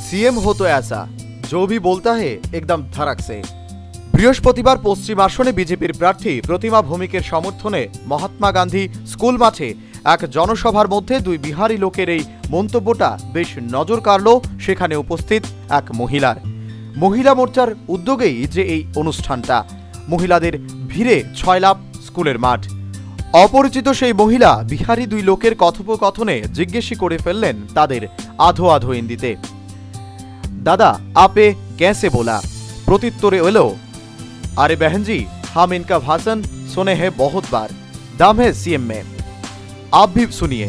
CM हो तो ऐसा जो भी बोलता है एकदम धड़क से। বৃহস্পতিবার পশ্চিম আসনে বিজেপির প্রার্থী প্রতিমা ভৌমিকের সমর্থনে মহাত্মা গান্ধী স্কুল মাঠে এক জনসভার মধ্যে দুই বিহারি লোকের এই মন্তব্যটা বেশ নজর কাড়ল সেখানে উপস্থিত এক মহিলা মোর্চার উদ্যোগেই যে এই অনুষ্ঠানটা। মহিলাদের ভিড়ে ছয়লাভ স্কুলের মাঠ। অপরিচিত সেই মহিলা বিহারি দুই লোকের কথোপকথনে জিজ্ঞেস করে ফেললেন তাদের আধো আধো হিন্দিতে, दादा आपे कैसे बोला? प्रत्युत्तरे एलो, अरे बहन जी हम इनका भाषण सुने हैं बहुत बार, दम है सीएम में, आप भी सुनिए।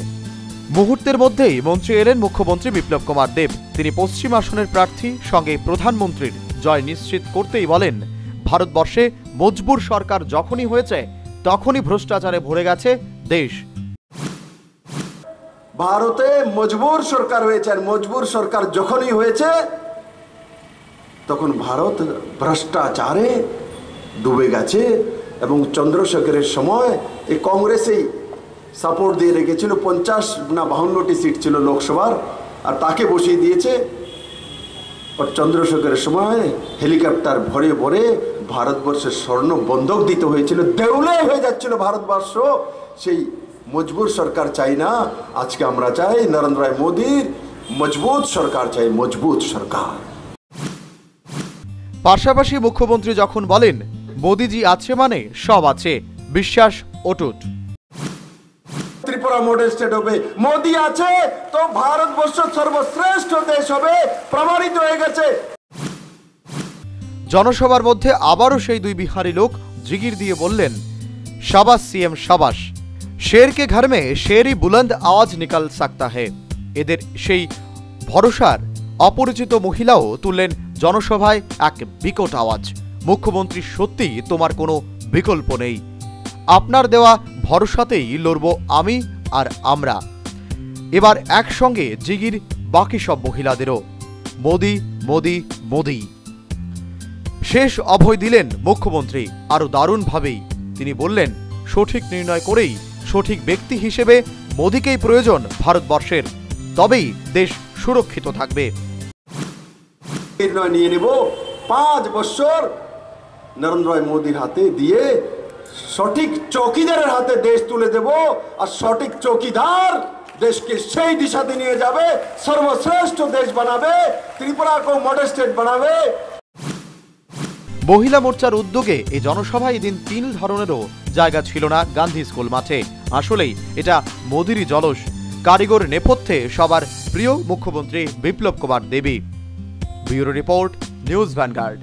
मुहूर्तेर मध्येई मन्त्रे एलेन मुख्यमंत्री बिप्लब कुमार देब। तिनि पश्चिम आसनेर प्रार्थी संगे प्रधानमंत्रीर जय निश्चित करतेई बोलेन, भारतवर्षे मजबूर सरकार जखनी हयेछे तखनी भ्रष्टाचारे भरे गेछे देश। भारते मजबूर सरकार হয়েছে আর মজবুর সরকার যখনই হয়েছে তখন ভারত ভ্রষ্টাচারে ডুবে গেছে। এবং চন্দ্রশেখরের সময় এই কংগ্রেসই সাপোর্ট দিয়ে রেখেছিল, 50 না 52টি সিট ছিল লোকসভার, আর তাকে বসিয়ে দিয়েছে। আর চন্দ্রশেখরের সময় হেলিকপ্টার ভরে ভরে ভারতবর্ষের স্বর্ণ বন্ধক দিতে হয়েছিল, দেউলে হয়ে যাচ্ছিল ভারতবর্ষ। সেই মজবুর সরকার চাই না, আজকে আমরা চাই নরেন্দ্র মোদীর মজবুত সরকার চাই, মজবুত সরকার। পাশাপাশি মুখ্যমন্ত্রী যখন বলেন মোদিজি আছে মানে সব আছে, বিশ্বাস অটুট। ত্রিপুরা মডেল স্টেট হবে, মোদি আছে তো ভারতবর্ষ সর্বশ্রেষ্ঠ দেশ হবে, প্রমাণিত হয়ে গেছে। জনসভার মধ্যে আবারও সেই দুই বিহারি লোক জিগির দিয়ে বললেন, শাবাশ सीएम শাবাশ, शेर के घर में शेर ही बुलंद आवाज निकल सकता है। এদের সেই ভরসার অপরিচিত মহিলাও তুললেন জনসভায় এক বিকট আওয়াজ, মুখ্যমন্ত্রী সত্যি তোমার কোনো বিকল্প নেই, আপনার দেওয়া ভরসাতেই লড়ব আমি আর আমরা। এবার একসঙ্গে জিগির বাকি সব মহিলাদেরও, মোদি মোদি মোদি। শেষ অভয় দিলেন মুখ্যমন্ত্রী আরো দারুণভাবেই। তিনি বললেন, সঠিক নির্ণয় করেই সঠিক ব্যক্তি হিসেবে মোদিকেই প্রয়োজন ভারতবর্ষের, তবেই দেশ সুরক্ষিত থাকবে। নির্ণয় নিয়ে নেব 5 বছর নরেন্দ্র মোদীর হাতে দিয়ে সঠিক চৌকিদারের হাতে দেশ তুলে দেব, আর সঠিক চৌকিদার দেশকে সেই দিশাতে নিয়ে যাবে, সর্বশ্রেষ্ঠ দেশ বানাবে, ত্রিপুরাকে মডেল স্টেট বানাবে। মহিলা মোর্চার উদ্যোগে এই জনসভায় এদিন 3 ধরনেরও জায়গা ছিল না গান্ধী স্কুল মাঠে। আসলেই এটা মোদিরই জলস, কারিগর নেপথ্যে সবার প্রিয় মুখ্যমন্ত্রী Biplab Kumar Debi. Bureau report, news vanguard.